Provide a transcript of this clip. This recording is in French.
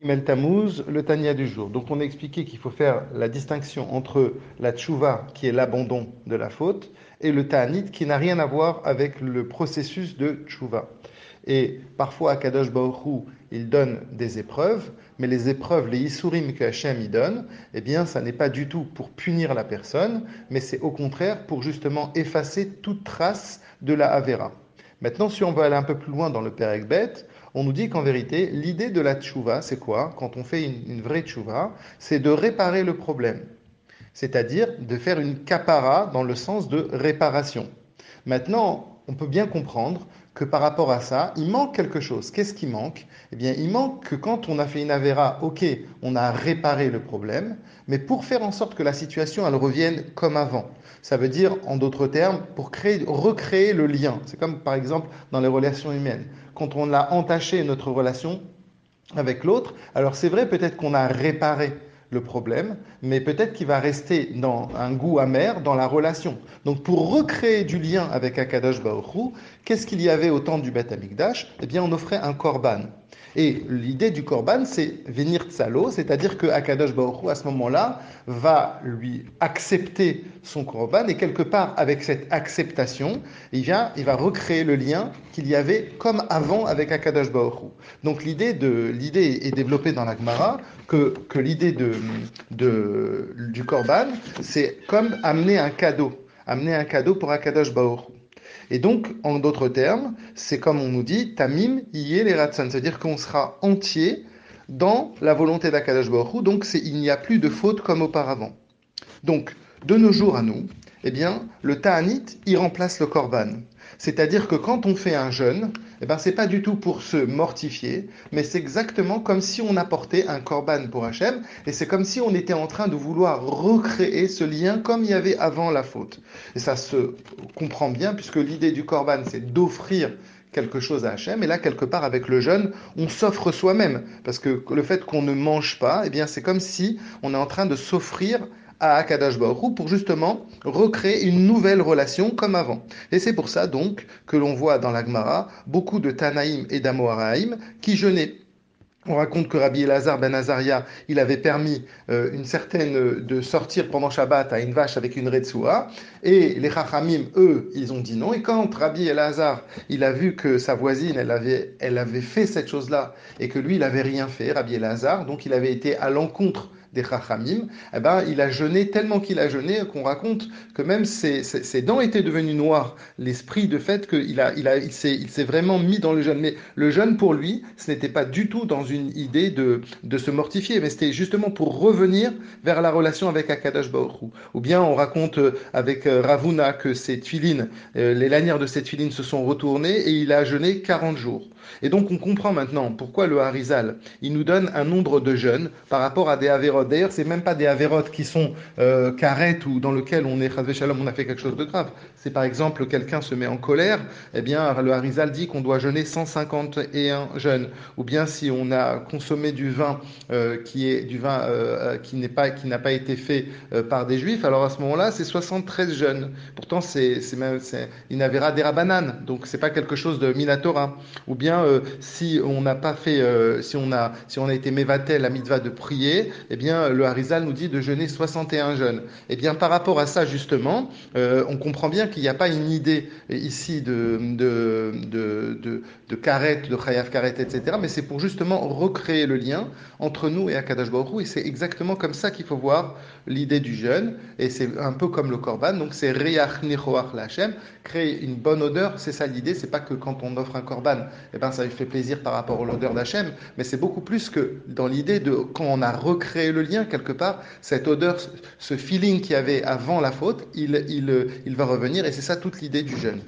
Gimel Tammuz, le Tanya du jour. Donc on a expliqué qu'il faut faire la distinction entre la tchouva, qui est l'abandon de la faute, et le ta'anit, qui n'a rien à voir avec le processus de tchouva. Et parfois, Akadosh Baruch Hu, il donne des épreuves, mais les épreuves, les Yisurim que Hachem y donne, eh bien, ça n'est pas du tout pour punir la personne, mais c'est au contraire pour justement effacer toute trace de la Avera. Maintenant, si on veut aller un peu plus loin dans le Perek Bet, on nous dit qu'en vérité, l'idée de la tchouva, c'est quoi? Quand on fait une vraie tchouva, c'est de réparer le problème, c'est-à-dire de faire une kapara dans le sens de réparation. Maintenant, on peut bien comprendre que par rapport à ça, il manque quelque chose. Qu'est-ce qui manque? Eh bien, il manque que quand on a fait une avéra, ok, on a réparé le problème, mais pour faire en sorte que la situation, elle revienne comme avant. Ça veut dire, en d'autres termes, pour recréer le lien. C'est comme, par exemple, dans les relations humaines. Quand on a entaché notre relation avec l'autre. Alors c'est vrai, peut-être qu'on a réparé le problème, mais peut-être qu'il va rester dans un goût amer dans la relation. Donc pour recréer du lien avec Akadosh Baruch Hu, qu'est-ce qu'il y avait au temps du Beth Amikdash? Eh bien on offrait un korban. Et l'idée du korban, c'est venir tsalo, c'est-à-dire que Akadosh Baruch Hu, à ce moment-là, va lui accepter son korban, et quelque part, avec cette acceptation, il va recréer le lien qu'il y avait comme avant avec Akadosh Baruch Hu. Donc l'idée est développée dans la Gemara que l'idée du korban, c'est comme amener un cadeau pour Akadosh Baruch Hu. Et donc, en d'autres termes, c'est comme on nous dit, Tamim yé les ratsan, c'est-à-dire qu'on sera entier dans la volonté d'Akadosh Baruch Hu, donc il n'y a plus de faute comme auparavant. Donc, de nos jours à nous, eh bien, le ta'anit, il remplace le korban. C'est-à-dire que quand on fait un jeûne, eh ben, c'est pas du tout pour se mortifier, mais c'est exactement comme si on apportait un korban pour Hachem, et c'est comme si on était en train de vouloir recréer ce lien comme il y avait avant la faute. Et ça se comprend bien, puisque l'idée du korban, c'est d'offrir quelque chose à Hachem, et là, quelque part, avec le jeûne, on s'offre soi-même, parce que le fait qu'on ne mange pas, eh bien, c'est comme si on est en train de s'offrir à Akadosh Baruch Hu pour justement recréer une nouvelle relation comme avant. Et c'est pour ça donc que l'on voit dans la Gemara beaucoup de Tanaïm et d'Amoraïm qui jeûnaient. On raconte que Rabbi Elazar ben Azaria, il avait permis une certaine de sortir pendant Shabbat à une vache avec une retsoua, et les Chachamim, eux, ils ont dit non. Et quand Rabbi Elazar, il a vu que sa voisine, elle avait fait cette chose-là, et que lui, il avait rien fait, Rabbi Elazar, donc il avait été à l'encontre des Chachamim, eh ben, il a jeûné tellement qu'il a jeûné qu'on raconte que même ses dents étaient devenues noires. L'esprit de fait il s'est vraiment mis dans le jeûne. Mais le jeûne pour lui, ce n'était pas du tout dans une idée de se mortifier, mais c'était justement pour revenir vers la relation avec Akadosh Baruch Hu. Ou bien on raconte avec Ravuna que ses tuilines, les lanières de ses tuilines se sont retournées et il a jeûné 40 jours. Et donc on comprend maintenant pourquoi le Harizal, il nous donne un nombre de jeûnes par rapport à des avérotes. D'ailleurs, c'est même pas des avérotes qui sont carrettes ou dans lequel on est chasvé shalom, on a fait quelque chose de grave. C'est par exemple quelqu'un se met en colère, eh bien le Harizal dit qu'on doit jeûner 151 jeûnes. Ou bien si on a consommé du vin qui est du vin qui n'a pas été fait par des juifs, alors à ce moment-là, c'est 73 jeûnes. Pourtant, c'est une avéra d'Erabanan, donc c'est pas quelque chose de Minatora. Ou bien si on n'a pas fait, si on a été mévatel la mitzvah de prier, eh bien le Harizal nous dit de jeûner 61 jeûnes. Eh bien par rapport à ça justement, on comprend bien qu'il n'y a pas une idée ici de karet, de chayav karet, etc. Mais c'est pour justement recréer le lien entre nous et Akadosh Baruch Hu. Et c'est exactement comme ça qu'il faut voir l'idée du jeûne. Et c'est un peu comme le korban. Donc c'est riach nichoach lachem, créer une bonne odeur. C'est ça l'idée. C'est pas que quand on offre un korban, eh ben ça lui fait plaisir par rapport à l'odeur d'Hachem, mais c'est beaucoup plus que dans l'idée de quand on a recréé le lien quelque part, cette odeur, ce feeling qu'il y avait avant la faute, il va revenir. Et c'est ça toute l'idée du jeûne.